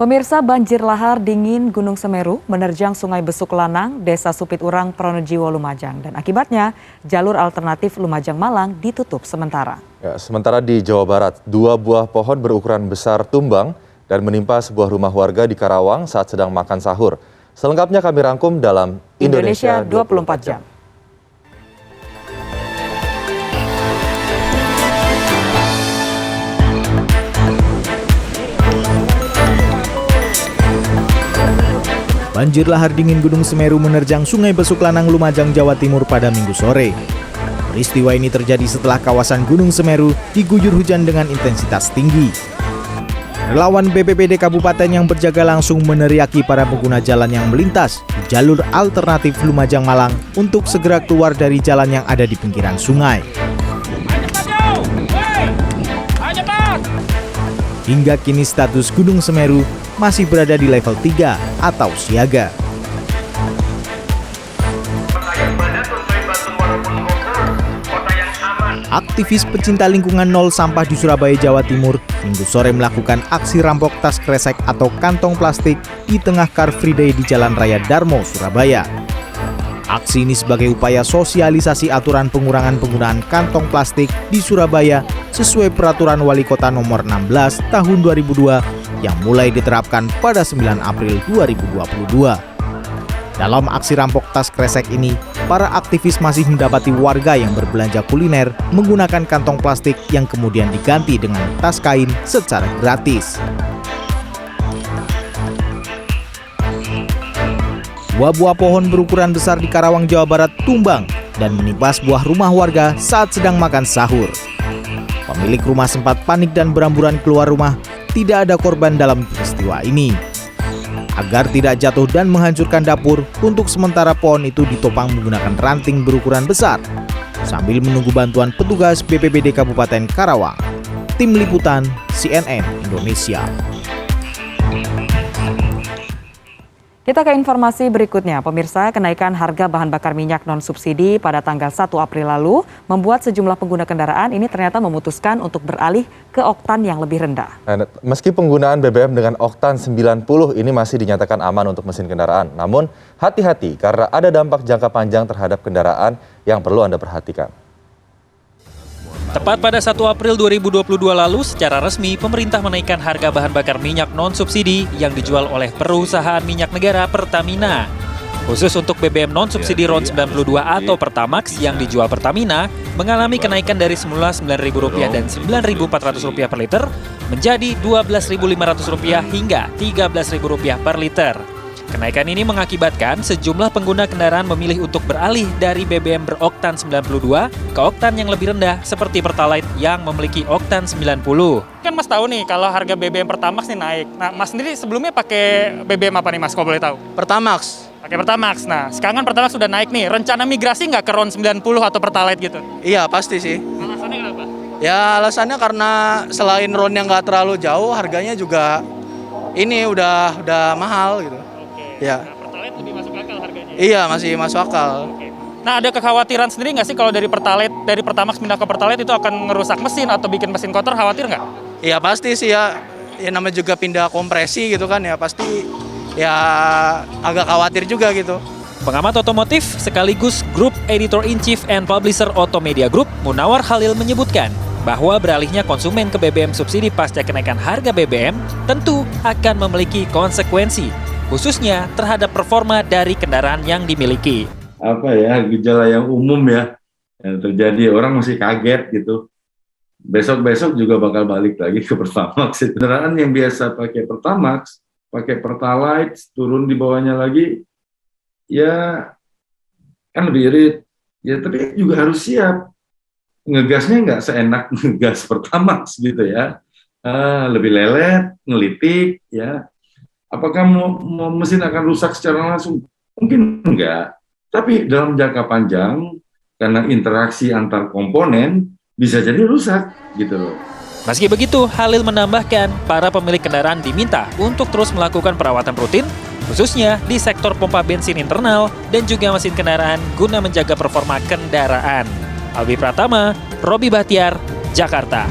Pemirsa, banjir lahar dingin Gunung Semeru menerjang Sungai Besuk Lanang, Desa Supiturang, Pronojiwo, Lumajang. Dan akibatnya jalur alternatif Lumajang-Malang ditutup sementara. Sementara di Jawa Barat, 2 buah pohon berukuran besar tumbang dan menimpa sebuah rumah warga di Karawang saat sedang makan sahur. Selengkapnya kami rangkum dalam Indonesia 24 Jam. Banjir lahar dingin Gunung Semeru menerjang Sungai Besuk Lanang, Lumajang, Jawa Timur pada Minggu sore. Peristiwa ini terjadi setelah kawasan Gunung Semeru diguyur hujan dengan intensitas tinggi. Relawan BPBD Kabupaten yang berjaga langsung meneriaki para pengguna jalan yang melintas di jalur alternatif Lumajang Malang untuk segera keluar dari jalan yang ada di pinggiran sungai. Hingga kini status Gunung Semeru masih berada di level 3 atau siaga. Aktivis pecinta lingkungan Nol Sampah di Surabaya, Jawa Timur, Minggu sore melakukan aksi rampok tas kresek atau kantong plastik di tengah Car Free Day di Jalan Raya Darmo, Surabaya. Aksi ini sebagai upaya sosialisasi aturan pengurangan penggunaan kantong plastik di Surabaya sesuai Peraturan Wali Kota Nomor 16 Tahun 2002 yang mulai diterapkan pada 9 April 2022. Dalam aksi rampok tas kresek ini, para aktivis masih mendapati warga yang berbelanja kuliner menggunakan kantong plastik yang kemudian diganti dengan tas kain secara gratis. 2 buah pohon berukuran besar di Karawang, Jawa Barat tumbang dan menimpa sebuah rumah warga saat sedang makan sahur. Pemilik rumah sempat panik dan beramburan keluar rumah. Tidak ada korban dalam peristiwa ini. Agar tidak jatuh dan menghancurkan dapur, untuk sementara pohon itu ditopang menggunakan ranting berukuran besar sambil menunggu bantuan petugas BPBD Kabupaten Karawang. Tim Liputan CNN Indonesia. Kita ke informasi berikutnya. Pemirsa, kenaikan harga bahan bakar minyak non-subsidi pada tanggal 1 April lalu membuat sejumlah pengguna kendaraan ini ternyata memutuskan untuk beralih ke oktan yang lebih rendah. Meski penggunaan BBM dengan oktan 90 ini masih dinyatakan aman untuk mesin kendaraan, namun hati-hati karena ada dampak jangka panjang terhadap kendaraan yang perlu Anda perhatikan. Tepat pada 1 April 2022 lalu, secara resmi pemerintah menaikkan harga bahan bakar minyak non-subsidi yang dijual oleh perusahaan minyak negara Pertamina. Khusus untuk BBM non-subsidi RON 92 atau Pertamax yang dijual Pertamina mengalami kenaikan dari semula Rp9.000 dan Rp9.400 per liter menjadi Rp12.500 hingga Rp13.000 per liter. Kenaikan ini mengakibatkan sejumlah pengguna kendaraan memilih untuk beralih dari BBM beroktan 92 ke oktan yang lebih rendah seperti Pertalite yang memiliki oktan 90. Kan Mas tahu nih kalau harga BBM Pertamax nih naik. Nah, Mas sendiri sebelumnya pakai BBM apa nih Mas, kalau boleh tahu? Pertamax. Pakai Pertamax. Nah, sekarang kan Pertamax sudah naik nih. Rencana migrasi nggak ke RON 90 atau Pertalite gitu? Iya, pasti sih. Alasannya kenapa? Ya, alasannya karena selain RON yang nggak terlalu jauh, harganya juga ini udah mahal gitu. Ya. Nah, Pertalite lebih masuk akal harganya? Iya, masih masuk akal. Nah, ada kekhawatiran sendiri nggak sih kalau dari Pertamax pindah ke Pertalite itu akan ngerusak mesin atau bikin mesin kotor, khawatir nggak? Iya, pasti sih ya. Ya namanya juga pindah kompresi gitu kan ya, pasti ya agak khawatir juga gitu. Pengamat otomotif sekaligus Group Editor-in-Chief and Publisher Automedia Group, Munawar Khalil menyebutkan bahwa beralihnya konsumen ke BBM subsidi pasca kenaikan harga BBM tentu akan memiliki konsekuensi, khususnya terhadap performa dari kendaraan yang dimiliki. Gejala yang umum ya, yang terjadi, orang masih kaget gitu. Besok-besok juga bakal balik lagi ke Pertamax. Kendaraan yang biasa pakai Pertamax, pakai Pertalite, turun di bawahnya lagi, ya kan lebih irit. Ya tapi juga harus siap. Ngegasnya nggak seenak ngegas Pertamax gitu ya. Lebih lelet, ngelitik ya. Apakah mesin akan rusak secara langsung? Mungkin enggak. Tapi dalam jangka panjang, karena interaksi antar komponen, bisa jadi rusak gitu loh. Meski begitu, Khalil menambahkan para pemilik kendaraan diminta untuk terus melakukan perawatan rutin, khususnya di sektor pompa bensin internal dan juga mesin kendaraan guna menjaga performa kendaraan. Albi Pratama, Robi Bahtiar, Jakarta.